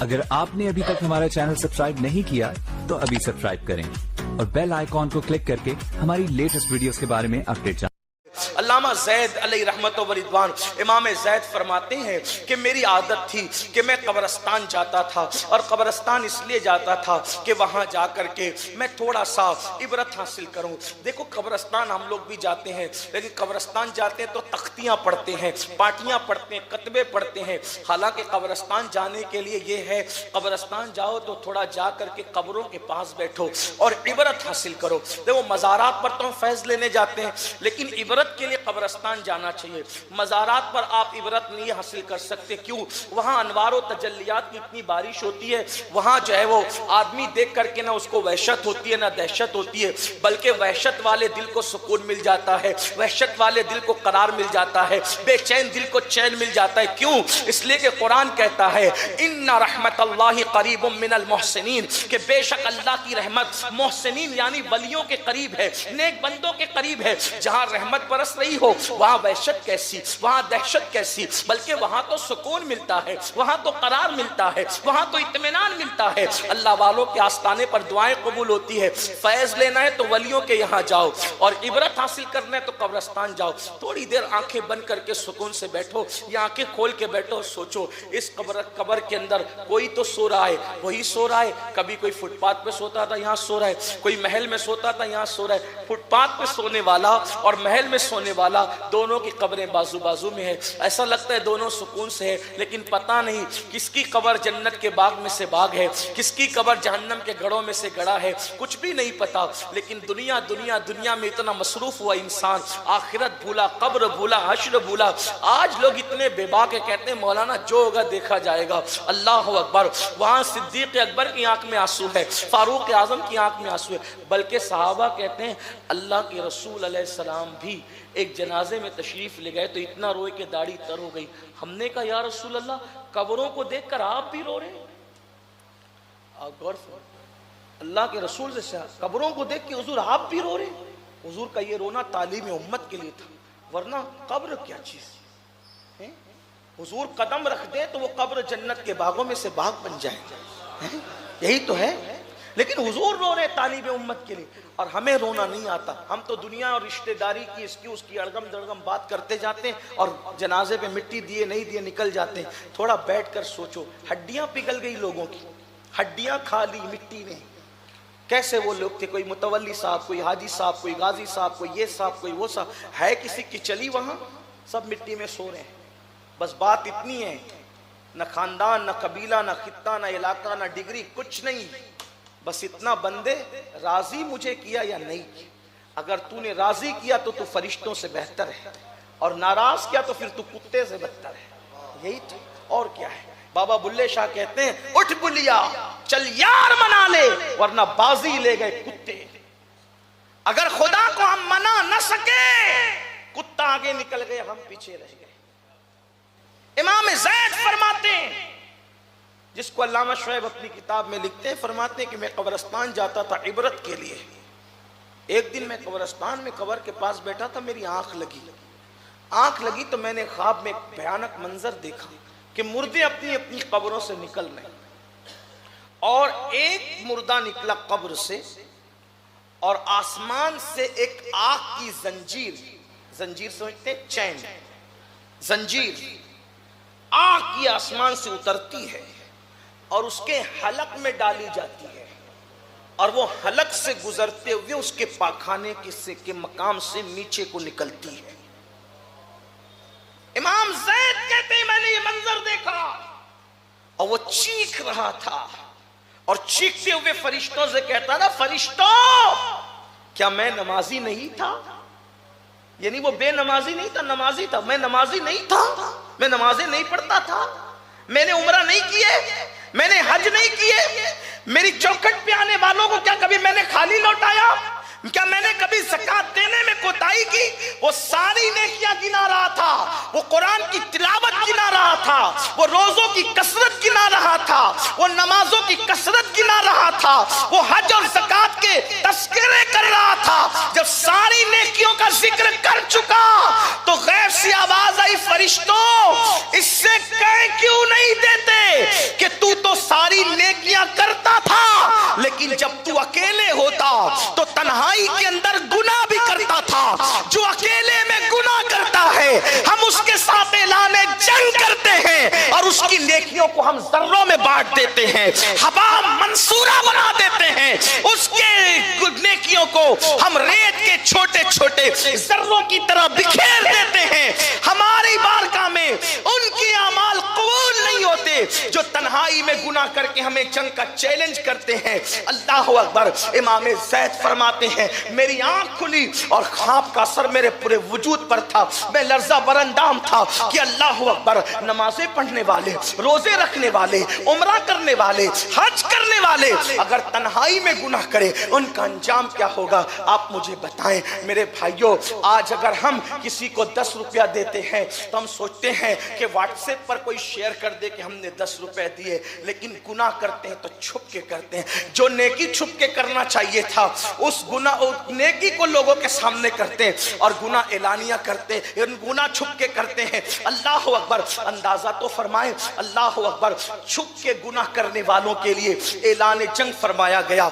अगर आपने अभी तक हमारा चैनल सब्सक्राइब नहीं किया तो अभी सब्सक्राइब करें और बेल आइकॉन को क्लिक करके हमारी लेटेस्ट वीडियोस के बारे में अपडेट जानें। अल्लामा ज़ैद अलैहि रहमत व रिदवान इमाम ज़ैद फरमाते हैं कि मेरी आदत थी कि मैं कब्रिस्तान जाता था, और कब्रिस्तान इसलिए जाता था कि वहाँ जा कर के मैं थोड़ा सा इबरत हासिल करूँ। देखो कब्रिस्तान हम लोग भी जाते हैं, लेकिन कब्रिस्तान जाते हैं तो तख्तियाँ पढ़ते हैं, पाटियाँ पढ़ते हैं, कतबे पढ़ते हैं। हालांकि कब्रिस्तान जाने के लिए ये है, कब्रिस्तान जाओ तो थोड़ा जा कर के कब्रों के पास बैठो और इबरत हासिल करो। देखो मज़ारात पर तो हम फैज़ लेने जाते हैं, लेकिन इबरत के लिए कब्रिस्तान जाना चाहिए। मज़ारात पर आप इबरत नहीं हासिल कर सकते, क्यों? वहाँ अनवार व तजल्लियात की इतनी बारिश होती है, वहाँ जो है वो आदमी देख करके ना उसको वहशत होती है ना दहशत होती है, बल्कि वहशत वाले दिल को सुकून मिल जाता है, वहशत वाले दिल को करार मिल जाता है, बेचैन दिल को चैन मिल जाता है। क्यों? इसलिए कि कुरान कहता है इन्ना रहमतल्लाहि करीबुम मिनल मुहसिनीन, कि बेशक अल्लाह की रहमत मोहसिनीन यानी वलियों के करीब है, नेक बंदों के करीब है। जहाँ रहमत बरस रही हो वहां वहशत कैसी, वहां दहशत कैसी, बल्कि वहां तो सुकून मिलता है, वहां तो करार मिलता है, वहां तो इत्मीनान मिलता है। अल्लाह वालों के आस्ताने पर दुआएं कबूल होती है। फैज लेना है तो वलियों के यहाँ जाओ, और इबरत हासिल करना है तो कब्रिस्तान जाओ। थोड़ी देर आंखें बंद करके सुकून से बैठो या आंखें खोल के बैठो, सोचो इस कब्र के अंदर कोई तो सो रहा है, वही सो रहा है। कभी कोई फुटपाथ पे सोता था, यहाँ सो रहा है, कोई महल में सोता था, यहाँ सो रहा है। फुटपाथ पे सोने वाला और महल में सोने वाला दोनों की कब्रें बाजू बाजू में है। ऐसा लगता है दोनों सुकून से है, लेकिन पता नहीं किसकी कब्र जन्नत के बाग में से बाग है, किसकी कब्र जहन्नम के गढ़ों में से गड़ा है, कुछ भी नहीं पता। लेकिन दुनिया दुनिया दुनिया में इतना मसरूफ हुआ इंसान, आखिरत भूला, कब्र भूला, हश्र भूला। आज लोग इतने बेबाक है, कहते हैं मौलाना जो होगा देखा जाएगा। अल्लाह अकबर। वहाँ सिद्दीक अकबर की आंख में आंसू है, फारूक आजम की आंख में आंसू है, बल्कि सहाबा कहते हैं अल्लाह के रसूल अलैहिस्सलाम भी एक जनाजे में तशरीफ ले गए तो इतना रोए कि दाढ़ी तर हो गई। हमने कहा या रसूल अल्लाह, कब्रों को देखकर आप भी रो रहे हैं? आप गौर फरमाइए, अल्लाह के रसूल से कब्रों को देख के हुजूर आप भी रो रहे हैं? हुजूर का ये रोना तालीम उम्मत के लिए था, वरना कब्र क्या चीज है? हुजूर कदम रख दे तो वो कब्र जन्नत के बागों में से बाग बन जाए, यही तो है। लेकिन हुजूर रो रहे तालीब उम्मत के लिए, और हमें रोना नहीं आता। हम तो दुनिया और रिश्तेदारी की इसकी उसकी अड़गम दड़गम बात करते जाते हैं और जनाजे पे मिट्टी दिए नहीं दिए निकल जाते हैं। थोड़ा बैठकर सोचो, हड्डियां पिघल गई लोगों की, हड्डियां खा ली मिट्टी ने। कैसे वो लोग थे, कोई मुतवल्ली साहब, कोई हाजी साहब, कोई गाजी साहब, कोई ये साहब, कोई वो साहब, है किसी की चली? वहां सब मिट्टी में सो रहे हैं। बस बात इतनी है, न खानदान, न कबीला, न खित्ता, न इलाका, न डिग्री, कुछ नहीं। बस इतना, बंदे राजी मुझे किया या नहीं। अगर तूने राजी किया तो तू फरिश्तों से बेहतर है, और नाराज किया तो फिर तू कुत्ते से बदतर है। यही तो, और क्या है। बाबा बुल्ले शाह कहते हैं उठ बुलिया चल यार मना ले, वरना बाजी ले गए कुत्ते। अगर खुदा को हम मना न सके, कुत्ता आगे निकल गए, हम पीछे रह गए। इमाम ज़ैद फरमाते हैं, जिसको अल्लामा शुएब अपनी किताब में लिखते हैं, फरमाते हैं कि मैं कब्रिस्तान जाता था इबरत के लिए। एक दिन मैं कब्रिस्तान में कब्र के पास बैठा था, मेरी आंख लगी तो मैंने ख्वाब में एक भयानक मंजर देखा कि मुर्दे अपनी अपनी कब्रों से निकल रहे, और एक मुर्दा निकला कब्र से, और आसमान से एक आग की जंजीर समझते हैं, चैन, जंजीर आग की आसमान से उतरती है और उसके हलक में डाली जाती है, और वो हलक से गुजरते हुए उसके पाखाने के मकाम से नीचे को निकलती है। इमाम ज़ैद कहते हैं मैंने ये मंजर देखा, और वो चीख रहा था, और चीखते हुए फरिश्तों से कहता था, फरिश्तों क्या मैं नमाजी नहीं था? यानी वो बेनमाजी नहीं था, नमाजी था। मैं नमाजी नहीं था, मैं नमाजें नहीं पढ़ता था, मैंने उम्रा नहीं किए, मैंने हज नहीं किए, मेरी चौखट पे आने वालों को क्या कभी मैंने खाली लौटाया? क्या मैंने कभी ज़कात देने में कोताही की? वो सारी नेकियां गिना रहा था, वो कुरान की तिलावत गिना रहा था, वो रोजों की कसरत गिना रहा था, वो नमाजों की कसरत गिना रहा था, वो हज और ज़कात के तस्करे कर रहा था। जब सारी नेकियों का जिक्र कर चुका तो गैब से आवाज आई, फरिश्तों इससे कह क्यों नहीं देते कि तू तो उसकी नेकियों को हम जर्रों में बांट देते हैं, हवा मंसूरा बना देते हैं, उसके नेकियों को हम रेत के छोटे छोटे जर्रों की तरह बिखेर देते हैं। हमारी बारगाह में उनके अमाल कबूल नहीं होते जो तन्हाई में गुनाह करके हमें जंग का चैलेंज करते हैं। अल्लाह अकबर। इमाम ज़ैद फरमाते हैं मेरी आंख खुली और ख्वाब का असर मेरे पूरे वजूद पर था, मैं लर्जा बरंदाम था कि अल्लाह अकबर, नमाजें पढ़ने वाले, रोजे रखने वाले, उम्रा करने वाले, हज करने वाले अगर तन्हाई में गुनाह करें उनका अंजाम क्या होगा, आप मुझे बताएं। मेरे भाइयों, आज अगर हम किसी को 10 रुपया देते हैं तो हम सोचते हैं कि व्हाट्सएप पर कोई शेयर कर दे कि हमने 10 रुपए दिए, लेकिन गुनाह करते हैं तो छुप के करते हैं। जो नेकी छुप के करना चाहिए था उस नेकी को लोगों के सामने करते हैं और गुनाह एलानिया करते हैं, गुनाह छुप के करते हैं। अल्लाह अकबर। अंदाजा तो फरमाए, अल्लाह अकबर, छुप के गुनाह करने वालों के लिए ऐलान जंग फरमाया गया।